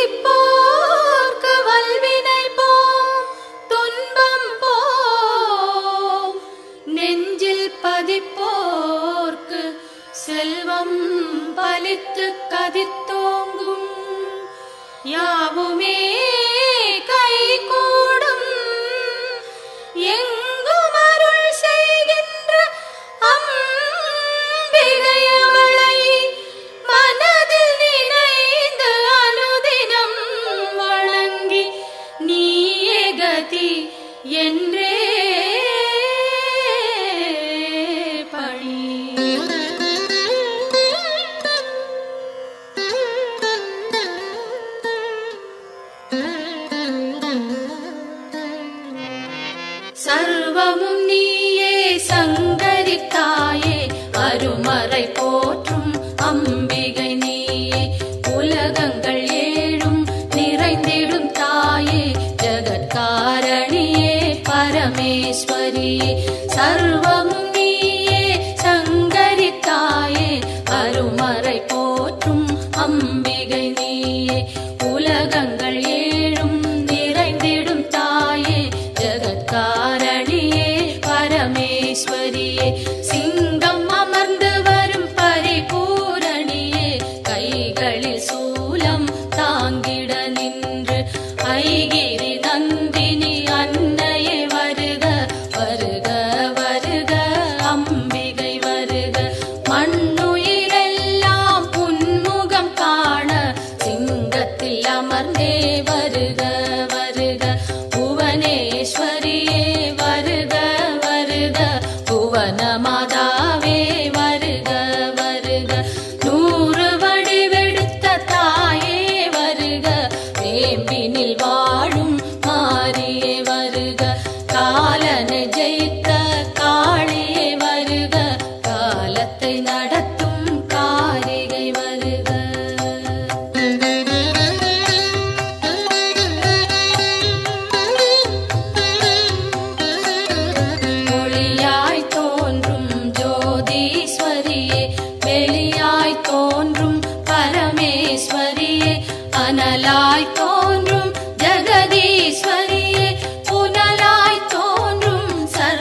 துதிப்போர்க்கு வல்வினை போம் துன்பம் போம் நெஞ்சில் பதிப்போர்க்கு செல்வம் பலித்து கதித்தோங்கும் யாவுமே கைகூடும் எங்கும் அருள் செய்கின்ற அம்பிகையவளை மனதில் நினைந்து அனுதினம் வணங்கி நீயே கதி என்றே பணி. சர்வமும் நீயே சங்கரி தாயே அருமறை போற்றும் அம்பிகை நீயே உலகங்கள் ஏழும் நிறைந்திடும் தாயே ஜகத்காரணியே பரமேஸ்வரியே சர்வமும் நீயே சங்கரி தாயே அருமறை போற்றும் அம்பிகை நீயே உலகங்கள் ஏழும் நிறைந்திடும் தாயே ஜகத்காரணியே பரமேஸ்வரியே சிங்கம் அமர்ந்து வரும் பரிபூரணியே கைகளில் சூலம் தாங்கிட நின்று ஐகிரி நந்தினி அன்னையே வருக வருக வருக அம்பிகை வருக மண்ணுயிரெல்லாம் உன்முகம் காண சிங்கத்தில் அமர்ந்தே வருக வருக புவனேஸ்வரியே வருக வருக புவன மாதாவே வருக வருக நூறு வடிவெடுத்த தாயே வருக வேம்பினில் வாழும் மாரியே வருக காலனை ஜெயித்த காளியே வருக காலத்தை நடத்தும் காரிகை வருக. ஒளியாய் தோன்றும் ஜோதீஸ்வரியே வெளியாய் தோன்றும் பரமேஸ்வரியே அனலாய் தோன்றும் ஜெகதீஸ்வரியே புனலாய் தோன்றும் சர்வேஸ்வரியே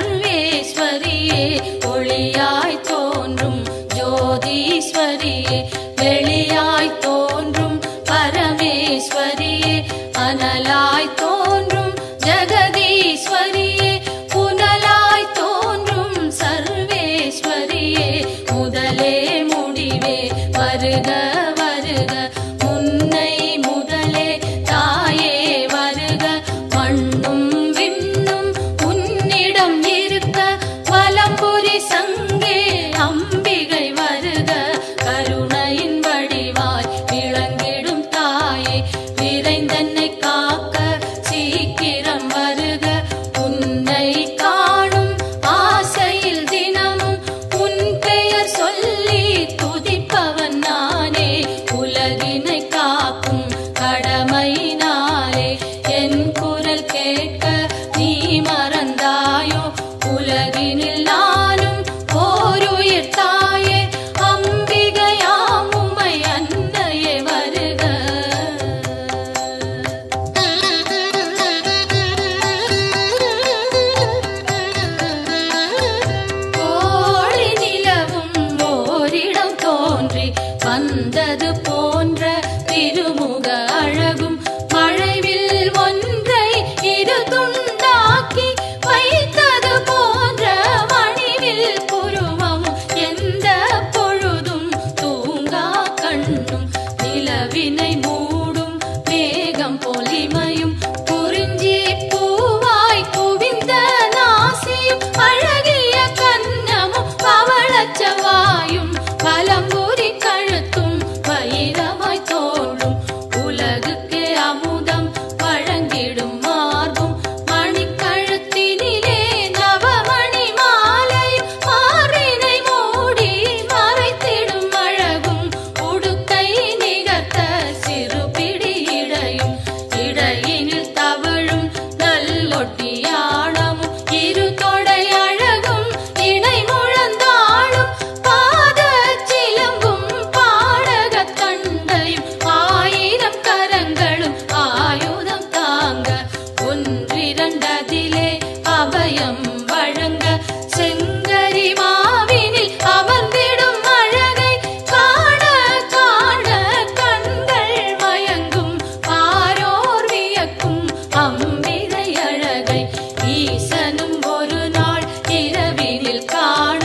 ஈசனும் ஒரு நாள் இரவினில் காண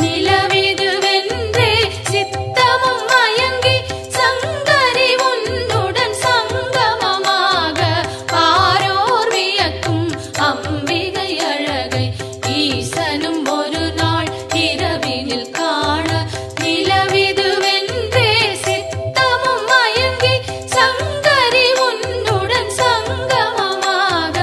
நிலவிதுவென்றே சித்தமும் மயங்கி சங்கரி உன்னுடன் சங்கமமாக பாரோர் வியக்கும் அம்பிகை அழகை ஈசனும் ஒரு நாள் இரவினில் காண நிலவிதுவென்றே சித்தமும் மயங்கி சங்கரி உன்னுடன் சங்கமமாக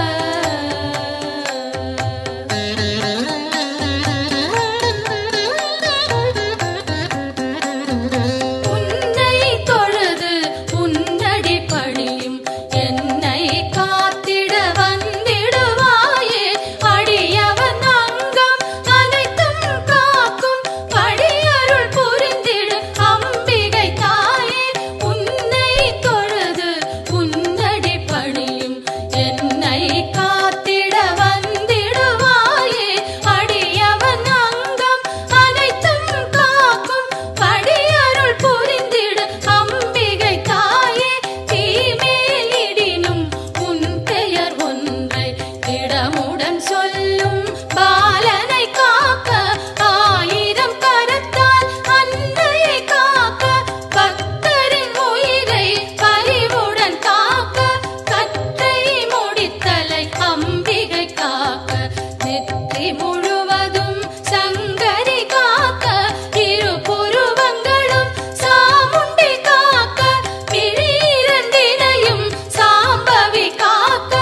உன்னை தொழுது உன்னடி பணியும் என்னை காத்திட வந்திடுவாயே அடியவன் அங்கம் அனைத்தும் காக்கும் படியருள் புரிந்திடு அம்பிகை தாயே உன்னை தொழுது உன்னடி பணியும் என்னை காத்திட வந்திடுவாயே அடியவன் அங்கம் அனைத்தும் காக்கும் படியருள் புரிந்திடு அம்பிகை தாயே தீமேலிடினும் உன் பெயர் ஒன்றை இடமுடன் சொல்லும் பாலனை காக்க ஆயிரம் கரத்தால் அன்னையை காக்க பக்தரின் உயிரை பரிவுடன் காக்க கற்றை முடித்தலை அம்பிகை காக்க நெற்றி முழுவதும் சங்கரி காக்க இரு புருவங்களும் சாமுண்டி காக்க விழிரண்டினையும் சாம்பவி காக்க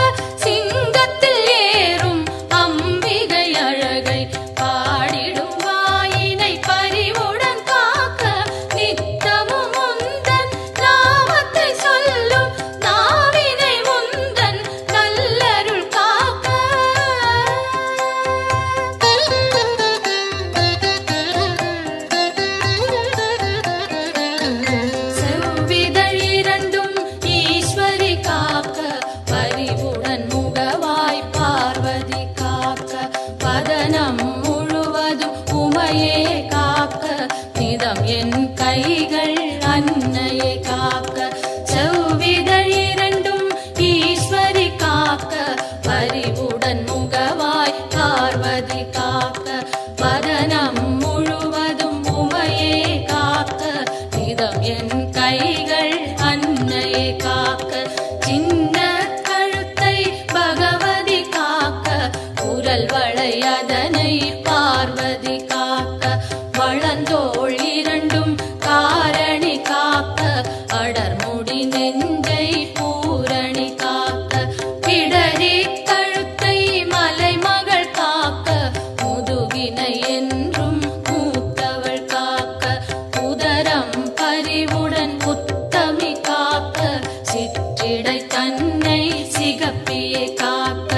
சிங்கத்தில் ஏறும் அம்பிகை அழகை பாடிடும் வாயினை பரிவுடன் காக்க நித்தமும் முந்தன் நாமத்தை சொல்லும் நாவினை முந்தன் நல்லருள் காக்க செவ்விதழ் இரண்டும் ஈஸ்வரி காக்க பரிவுடன் முகவாய் பார்வதி காக்க பதனம் முழுவதும் உமையே காக்க நிதம் என் கைகள் அன்னையை காக்க செவ்விதழ் இரண்டும் ஈஸ்வரி காக்க பரிவுடன் முகவாய் பார்வதி காக்க பதனம் முழுவதும் உமையே காக்க நிதம் என் கைகள் அன்னையை காக்க சின்ன கழுத்தை பகவதி காக்க குரல் வளை அதனை பார்வதி காக்க வளந்தோள் இரண்டும் காரணி காக்க அடர்முடி நெஞ்சை பூரணி காக்க பிடரி கழுத்தை மலைமகள் காக்க முதுகினை என்றும் மூத்தவள் காக்க உதரம் பரிவுடன் உத்தமி காக்க சிற்றிடை தன்னை சிகப்பியை காக்க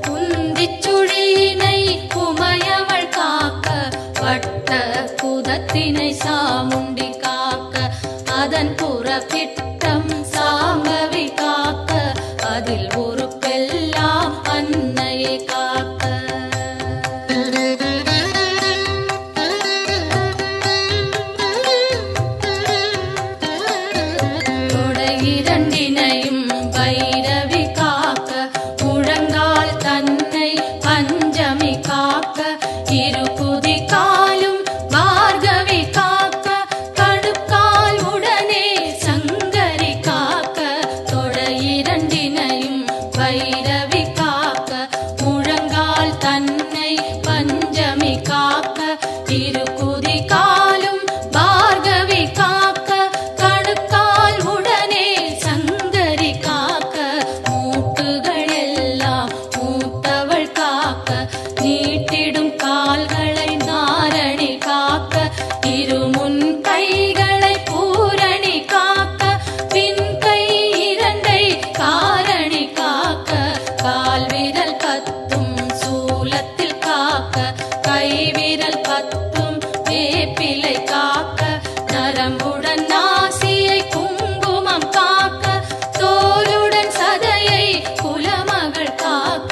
குந்திச் சுழியினை உமையவள் காக்க வட்ட குதத்தினை சாமுண்டி காக்க அதன் புறப்பிட்டம் சாம்பவி காக்க அதில் ஒரு பெல்லாம் அன்னையை காக்க தொடை இரண்டினையும் பைரவி காக்க முழங்கால் தன்னை பஞ்சமி காக்க இரு குதி காலும் பார்கவி காக்க கடுக்கால் உடனே சங்கரி காக்க தொடை இரண்டினையும் பைரவி காக்க முழங்கால் தன்னை பஞ்சமி காக்க இரு குதி காலும் பார்கவி காக்க கடுக்கால் உடனே சங்கரி காக்க மூட்டுகள் எல்லாம் மூத்தவள் காக்க நீட்டிடும் கால்களை நாரணி காக்க இருமுன் கைகளை பூரணி காக்க பின் கை இரண்டை காரணி காக்க கால் விரல் பத்தும் சூலத்தில் காக்க கை விரல் பத்தும் வேப்பிலை காக்க நரம்புடன் நாசியை குங்குமம் காக்க தோலுடன் சதையை குலமகள் காக்க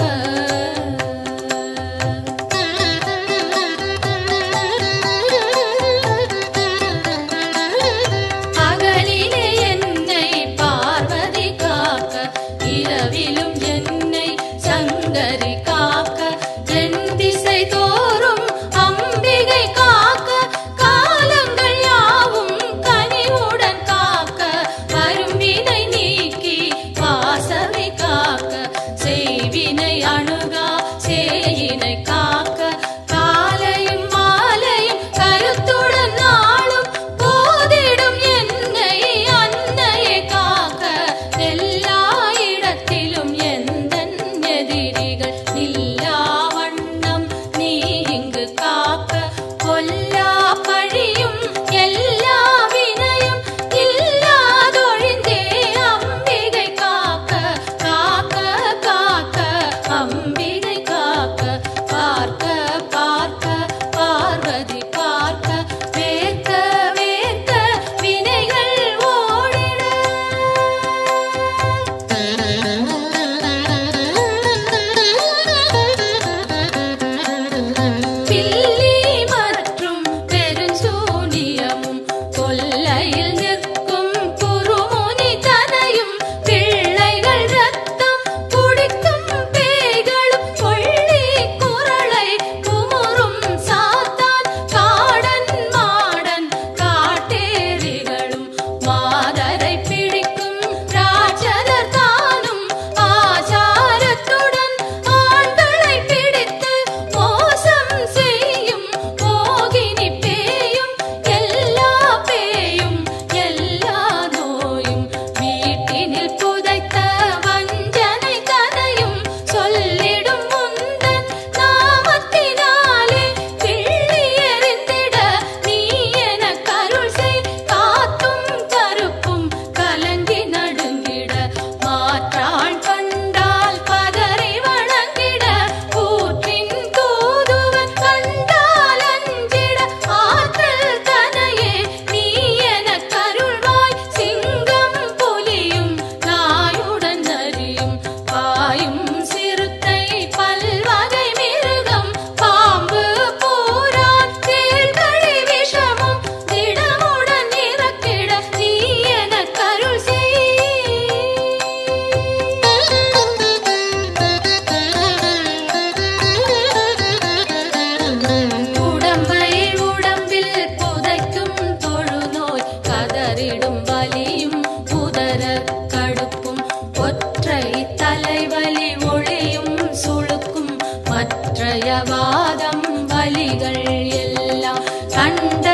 கற்றயவாதம் வலிகள் எல்லாம் கண்ட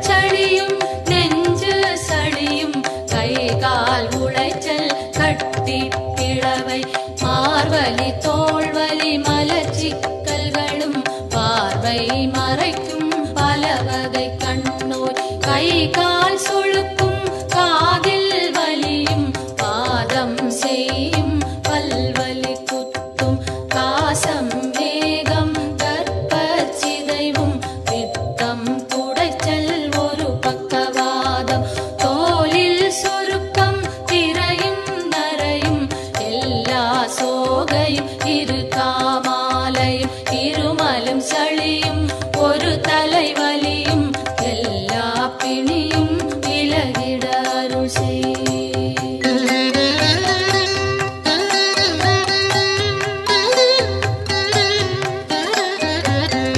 சளியும் நெஞ்சு சளியும் கை கால் உளைச்சல் கட்டி பிளவை மார்வலி தோள்வலி மலச்சிக்கல்களும் பார்வை மறைக்கும் பல வகை கண்ணோய் கை கால் சுழுக்கும் காதில் வலியும் பாதம் செய்யும் பல்வலி குத்தும் காசம் வேகம் கற்பச்சிதைவும் பித்தம் குடைச்சல் ஒரு பக்கவாதம் தோலில் சுருக்கம் திரையும் நரையும் எல்லா சோகையும் இரு காமாலையும் இருமலும் சளியும் ஒரு தலைவலியும் எல்லா பிணியும் விலகிட அருள் செய்.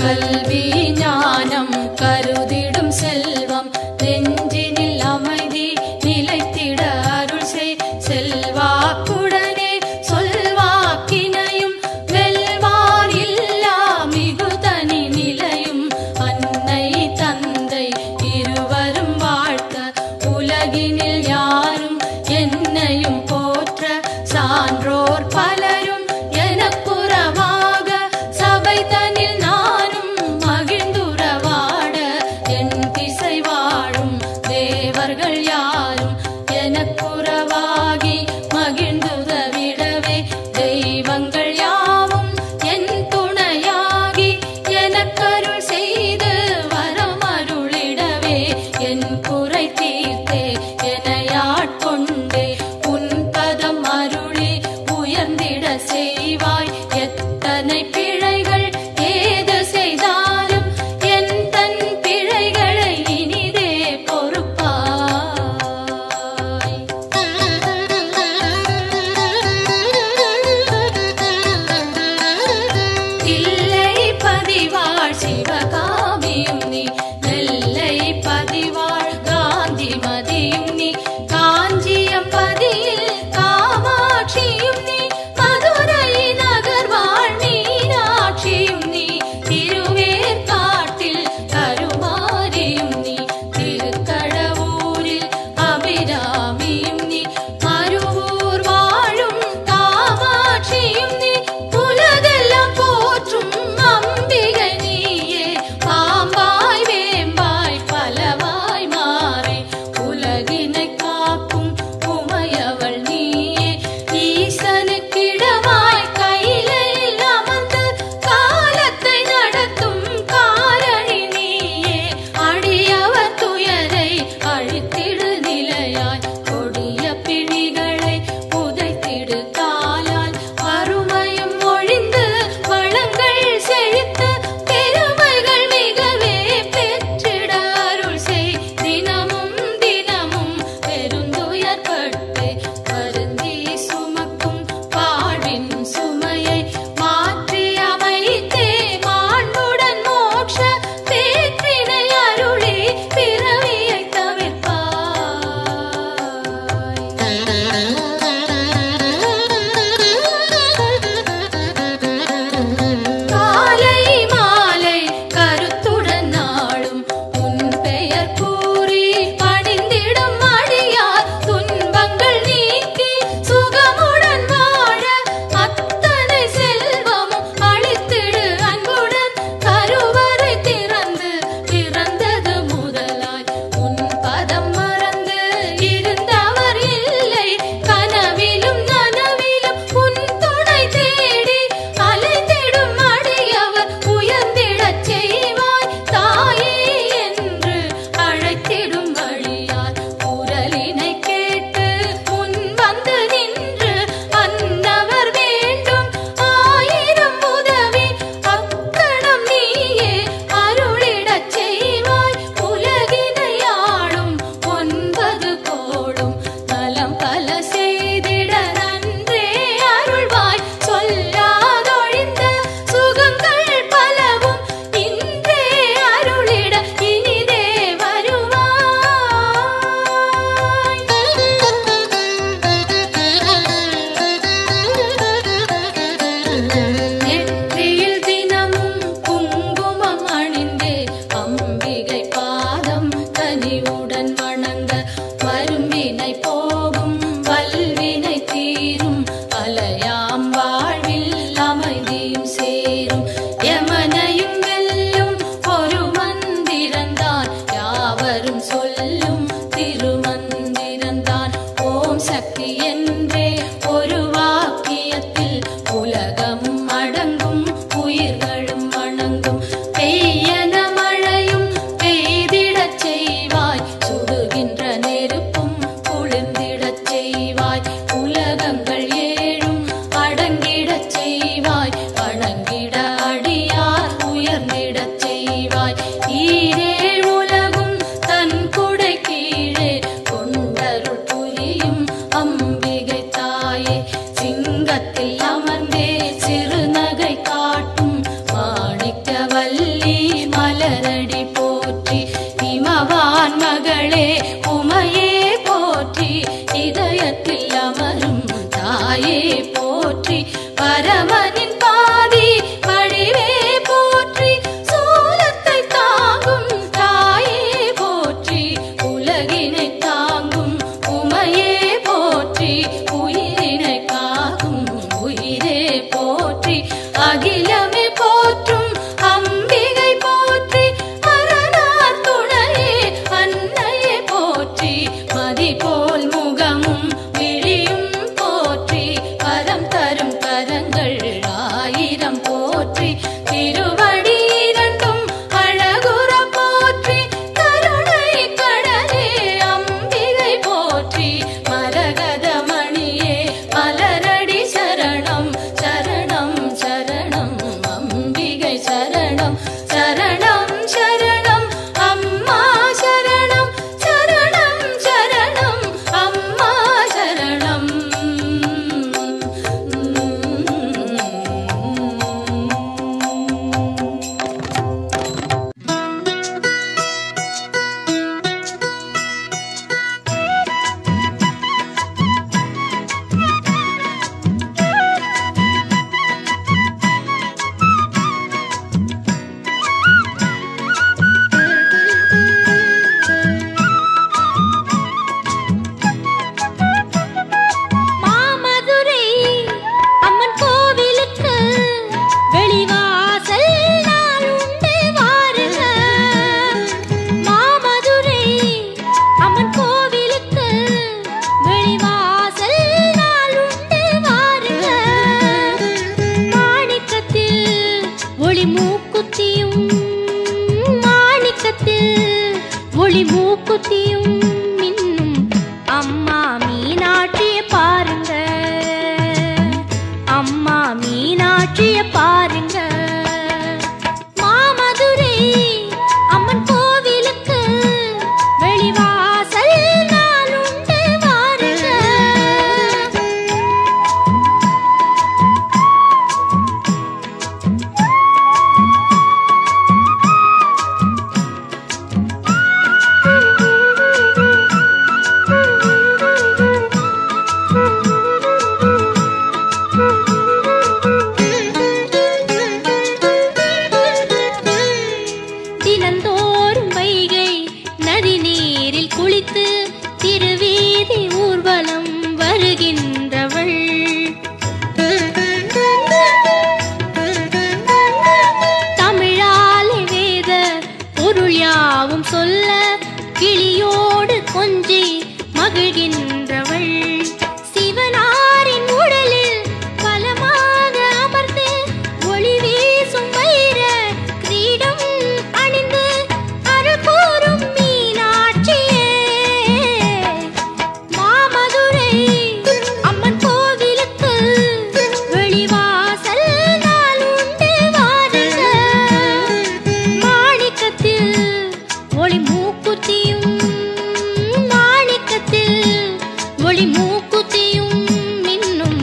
கல்வி ஞானம் கருதிடும் செல்வம் நெஞ்சினில் அமைதி நிலைத்திட அருள் செய். செல்வாக்குடனே சொல்வாக்கினையும் வெல்வார் இல்லா மிகுதனி நிலையும் அன்னை தந்தை இருவரும் வாழ்த்த உலகினில் யாரும் என்னையும் போற்ற சான்றோர் பலரும் எனக்குறவாக சபை தனில் நானும் மகிழ்ந்துறவாட என் திசை வாழும் தேவர்கள் யாரும் எனக்குறவாகி மகிழ்ந்துதவிடவே தெய்வங்கள் யாவும் என் துணையாகி எனக்கருள் செய்து வரமருளிடவே என் குறை தீர்த்தே எனையாட்கொண்டே உன் பதம் அருளி உயர்ந்திட செய்வாய். எத்தனை பிழைகள் ஏது செய்தாலும் என் தன் பிழைகளை இனிதே பொறுப்பாய். தில்லை பதிவாழ் சிவகாமியும் நீ நெல்லை பதிவாழ் காந்தி மதியும் நீ காஞ்சியம் பதியில் காமாட்சியும் நீ மதுரை நகர் வாழ் மீனாட்சியும் நீ திருவேற்காட்டில் கருமாரியும் நீ திருக்கடவூரில் அபிராமியும் நீ மருவூர் வாழும் காமாட்சியும் நீ உலகெல்லாம் போற்றும் அம்பிகை நீயே சிறந்திடச் செய்வாய். ஈரேழ் உலகும் தன் குடை கீழே கொண்டருள் புரியும் அம்பிகை தாயே. சிங்கத்தில் அமர்ந்தே சிறுநகை காட்டும் மாணிக்கவல்லி மலரடி போற்றி. இமவான் மகளே உமையே போற்றி. இதயத்தில் அமரும் தாயே போற்றி. பரமனின் பாதி வடிவே போற்றி. சூலத்தை தாங்கும் தாயே போற்றி. உலகினை தாங்கும் உமையே போற்றி. உயிரினை காக்கும் உயிரே போற்றி. அகிலமே போற்றும் அம்பிகை போற்றி. அரணார் துணையே அன்னையே போற்றி. மதி போல் முகமும் விழியும் போற்றி. வரம் தரும் கரங்கள் ஆயிரம் போற்றி. திருவடி இரண்டும் அழகுற போற்றி. கருணை கடலே அம்பிகை போற்றி. மரகத மணியே மலரடி சரணம் சரணம் சரணம் அம்பிகை சரணம் சரணம் சரணம் அம்மா சரணம் சரணம் சரணம் அம்மா சரணம். மாமதுரை அம்மன் கோவிலுக்கு வெளிவாசல் நாள் உண்டு வாருங்க. மாமதுரை அம்மன் கோவிலுக்கு வெளிவாசல் நாள் உண்டு வாருங்க. மாணிக்கத்தில் ஒளி மூக்குத்தியும் மாணிக்கத்தில் ஒளி மூக்குத்தியும் மின்னும் அம்மா மீனாட்சிய பாருங்க. அம்மா மீனாட்சிய பாருங்க. மாமதுரை அம்மன் கோவிலுக்கு வெளிவாசல் நாள் உண்டு வாருங்க. தினந்தோறும் வைகை நதி நீரில் குளித்து திருவீதி ஊர்வலம் வருகின்றவள். தமிழாலே வேத பொருள் யாவும் சொல்ல கிளியோடு கொஞ்சி மகிழ்கின்றவள். சிவனாரின் உடலில் பலமாக அமர்ந்து ஒளி வீசும் வைர கிரீடம் அணிந்து அருள் கூறும் மீனாட்சியே. மாமதுரை அம்மன் கோவிலுக்கு வெளிவாசல் நாள் உண்டு வாருங்க. மாணிக்கத்தில் ஒளி மூக்குத்தியும் மாணிக்கத்தில் ஒளி மூக்குத்தியும் மின்னும்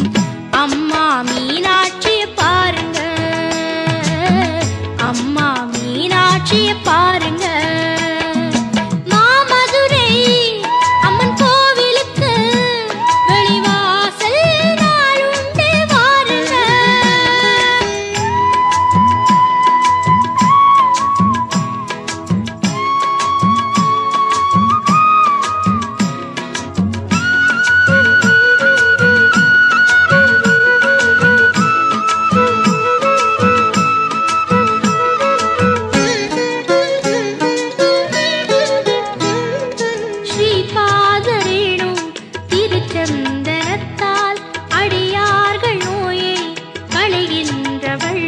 அம்மா மீனாட்சிய பாருங்க. அம்மா மீனாட்சிய பாருங்க. மாமதுரை அம்மன் கோவிலுக்கு வெளிவாசல் நாள் உண்டு வாருங்க. ஸ்ரீபாதரேணும் திருச்சந்தனத்தால் அடியார்கள் நோயை களைகின்றவள்.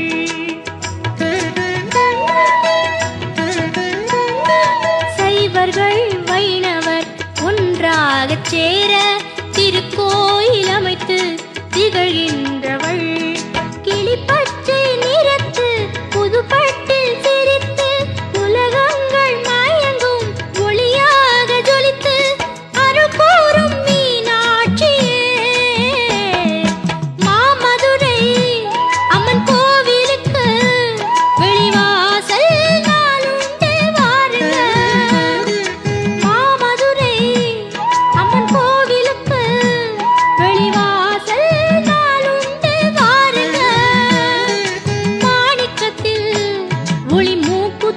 சைவர்கள் வைணவர் ஒன்றாகச் சேர திருக்கோயில் அமைத்து திகழ்கின்றவள். கிளிப்பச்சை நிறத்து புதுப்பட்டில்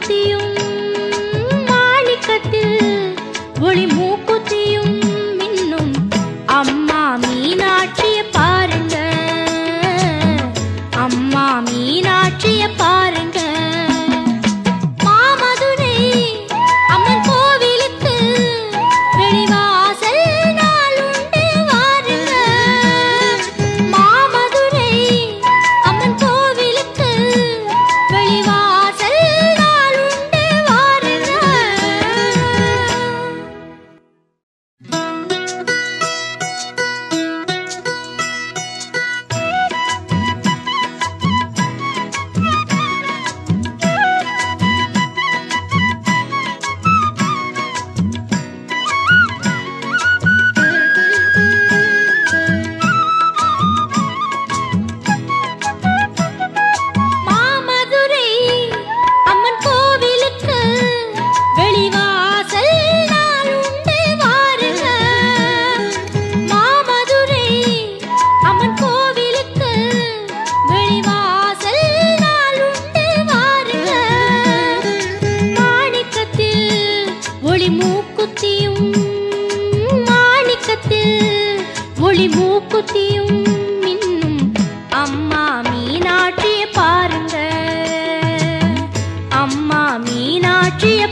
மூக்குத்தியும் மாணிக்கத்தில் ஒளி மூக்குத்தியும் மின்னும் அம்மா மீனாட்சிய பாருங்க, அம்மா மீனாட்சிய பாருங்க. மாமதுரை அம்மன் கோவிலுக்கு வெளிவாசல் நாள் உண்டு வாருங்க. மாமதுரை அம்மன் கோவிலுக்கு வெளிவாசல் நாள் உண்டு வாருங்க. மாமதுரை அம்மன் கோவிலுக்கு வெளிவாசல் நாள் உண்டு வாருங்க. மாமதுரை அம்மன் கோவிலுக்கு வெளிவாசல் நாள் உண்டு வாருங்க. மாணிக்கத்தில் ஒளி மூக்குத்தியும் மாணிக்கத்தில் ஒளி மூக்குத்தியும் மின்னும் அம்மா மீனாட்சிய பாருங்க, அம்மா மீனாட்சிய